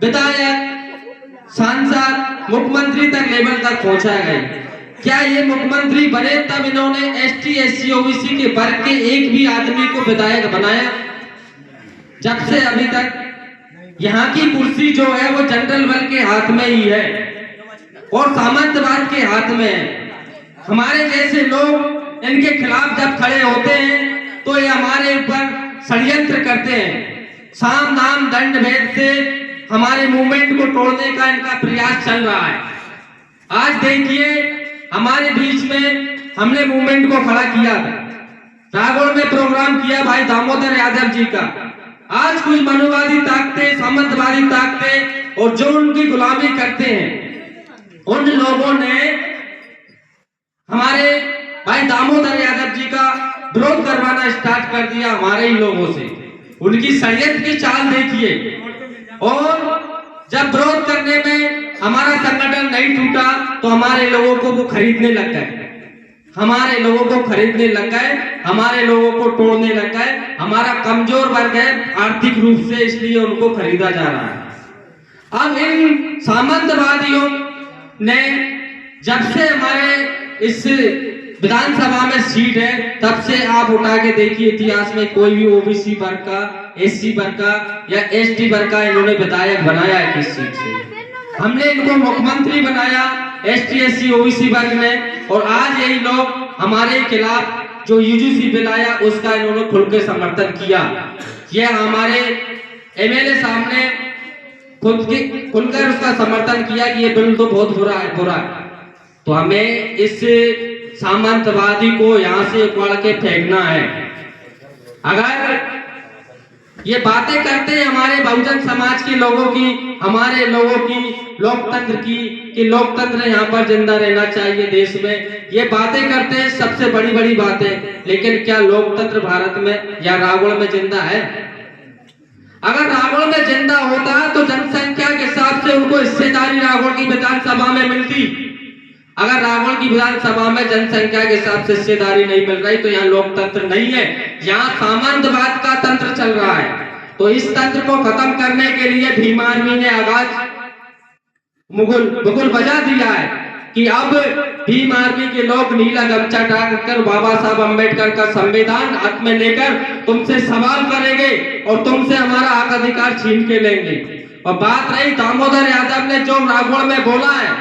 विधायक, सांसद, मुख्यमंत्री तक लेवल तक पहुंचाया गया। क्या ये मुख्यमंत्री बने तब इन्होंने एसटी, एससी, ओबीसी के वर्ग के एक भी आदमी को विधायक बनाया? जब से अभी तक यहाँ की कुर्सी जो है वो जनरल वर्ग के हाथ में ही है और सामंतवाद के हाथ में है। हमारे जैसे लोग इनके खिलाफ जब खड़े होते हैं तो ये हमारे ऊपर षड्यंत्र करते हैं। साम दाम दंड भेद से हमारे मूवमेंट को तोड़ने का इनका प्रयास चल रहा है। आज देखिए हमारे बीच में हमने मूवमेंट को खड़ा किया, रागोड़ में प्रोग्राम किया भाई दामोदर यादव जी का। आज कुछ मनुवादी ताकतें, सामंतवादी ताकतें और जो उनकी गुलामी करते हैं उन लोगों ने हमारे भाई दामोदर यादव जी का विरोध करवाना स्टार्ट कर दिया हमारे ही लोगों से। उनकी षड्यंत्र की चाल देखिए। और जब विरोध करने में हमारा संगठन नहीं टूटा तो हमारे लोगों को वो खरीदने लग गए, हमारे लोगों को खरीदने लग गए, हमारे लोगों को तोड़ने लग गए। हमारा कमजोर वर्ग है आर्थिक रूप से, इसलिए उनको खरीदा जा रहा है। अब इन सामंतवादियों ने जब से हमारे इस विधानसभा में सीट है तब से आप उठा के देखिए इतिहास में कोई भी ओबीसी वर्ग का, एससी वर्ग का या एसटी वर्ग का इन्होंने विधायक बनाया है किस सीट से? हमने इनको मुख्यमंत्री बनाया एसटी, एससी, ओबीसी वर्ग ने। और आज यही लोग हमारे खिलाफ जो यूजीसी बिल आया उसका इन्होंने खुल के समर्थन किया। यह हमारे एमएलए साहब ने खुलकर उसका समर्थन किया कि ये बिल तो बहुत बुरा है। तो हमें इस सामंतवादी को यहाँ से उखाड़ के फेंकना है। अगर ये बातें करते हैं हमारे बहुजन समाज के लोगों की, हमारे लोगों की, लोकतंत्र की, कि लोकतंत्र यहाँ पर जिंदा रहना चाहिए देश में, ये बातें करते हैं सबसे बड़ी बड़ी बातें, लेकिन क्या लोकतंत्र भारत में या रागोड़ में जिंदा है? अगर रागोड़ में जिंदा होता तो जनसंख्या के हिसाब से उनको हिस्सेदारी रागोड़ की विधानसभा में मिलती। अगर रागोड़ की विधानसभा में जनसंख्या के हिसाब से हिस्सेदारी नहीं मिल रही तो यहाँ लोकतंत्र नहीं है, यहाँ सामंतवाद का तंत्र चल रहा है। तो इस तंत्र को खत्म करने के लिए भीम आर्मी ने आगाज मुगल बजा दिया है कि अब भीम आर्मी के लोग नीला गमछा डालकर बाबा साहब अम्बेडकर का संविधान हाथ में लेकर तुमसे सवाल करेंगे और तुमसे हमारा हक अधिकार छीन के लेंगे। और बात रही दामोदर यादव ने जो रागोड़ में बोला है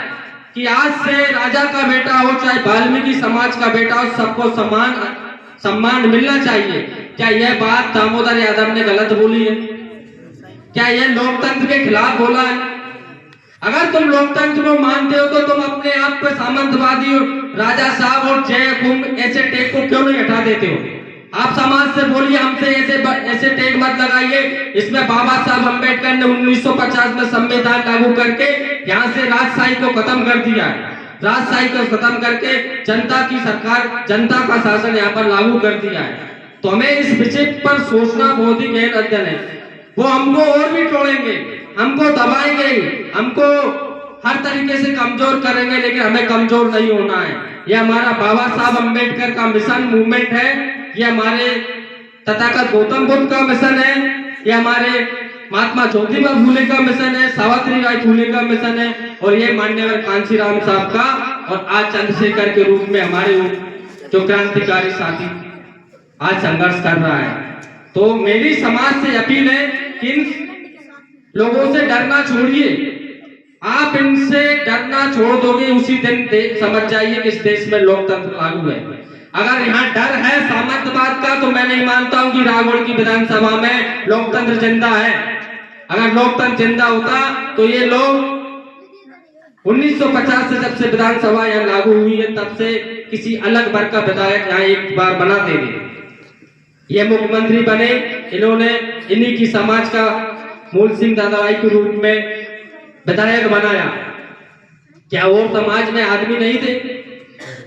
कि आज से राजा का बेटा हो चाहे वाल्मीकि समाज का बेटा हो, सबको सम्मान मिलना चाहिए। क्या यह बात दामोदर यादव ने गलत बोली है? क्या यह लोकतंत्र के खिलाफ बोला है? अगर तुम लोकतंत्र को मानते हो तो तुम अपने आप को सामंतवादी और राजा साहब और जय कुंभ ऐसे टैग को क्यों नहीं हटा देते हो? आप समाज से बोलिए हमसे ऐसे टैग मत लगाइए। इसमें बाबा साहब अम्बेडकर ने 1950 में संविधान लागू करके यहाँ से राजशाही को खत्म कर दिया है। राजशाही को खत्म करके जनता की सरकार, जनता का शासन यहाँ पर लागू कर दिया है। तो हमें इस विषय पर सोचना बहुत ही गहन अध्ययन है। वो हमको और भी तोड़ेंगे, हमको दबाएंगे, हमको हर तरीके से कमजोर करेंगे, लेकिन हमें कमजोर नहीं होना है। यह हमारा बाबा साहब अम्बेडकर का मिशन मूवमेंट है, ये हमारे तथागत गौतम बुद्ध का मिशन है, ये हमारे महात्मा ज्योतिबा फूले का मिशन है, सावित्री बाई फूले का मिशन है, और ये मान्यवर कांशीराम साहब का और आज चंद्रशेखर के रूप में हमारे जो क्रांतिकारी साथी आज संघर्ष कर रहा है। तो मेरी समाज से अपील है कि इन लोगों से डरना छोड़िए। आप इनसे डरना छोड़ दोगे उसी दिन समझ जाइए कि इस देश में लोकतंत्र लागू है। अगर यहाँ डर है सामंतवाद का तो मैं नहीं मानता हूँ कि रागोड़ की विधानसभा में लोकतंत्र जिंदा है। अगर लोकतंत्र जिंदा होता तो ये लोग 1950 से जब से विधानसभा यहाँ लागू हुई है तब से किसी अलग वर्ग का विधायक यहाँ एक बार बना देंगे। ये मुख्यमंत्री बने, इन्होंने इन्हीं की समाज का मूल सिंह दादाभाई के रूप में विधायक बनाया। क्या और समाज में आदमी नहीं थे?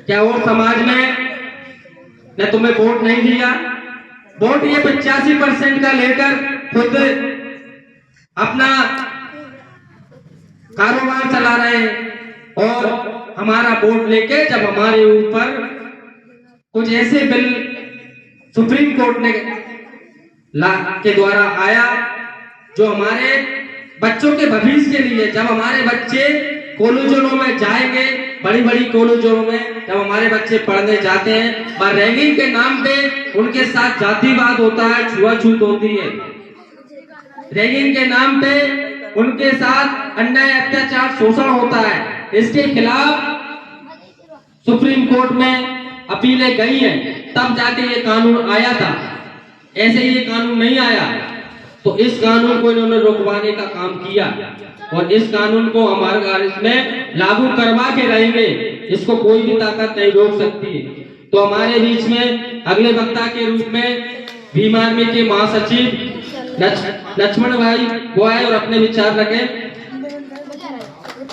क्या और समाज में ने तुम्हें वोट नहीं दिया? वोट ये 85% का लेकर खुद अपना कारोबार चला रहे हैं और हमारा वोट लेके जब हमारे ऊपर कुछ ऐसे बिल सुप्रीम कोर्ट ने के द्वारा आया जो हमारे बच्चों के भविष्य के लिए। जब हमारे बच्चे कॉलेजों में जाएंगे, बड़ी बड़ी कॉलेजों में जब हमारे बच्चे पढ़ने जाते हैं, पर रैगिंग के नाम पे उनके साथ जातिवाद होता है, छुआछूत होती है। रैगिंग के नाम पे उनके साथ अन्याय, अत्याचार, शोषण होता है। इसके खिलाफ सुप्रीम कोर्ट में अपीलें गई हैं, तब जाके ये कानून आया था। ऐसे ये कानून नहीं आया। तो इस कानून को इन्होंने रुकवाने का काम किया और इस कानून को हमारे इसमें लागू करवा के रहेंगे। इसको कोई भी ताकत नहीं रोक सकती है। तो हमारे बीच में अगले वक्ता के रूप में भीम आर्मी के महासचिव लक्ष्मण भाई वो आए और अपने विचार रखें।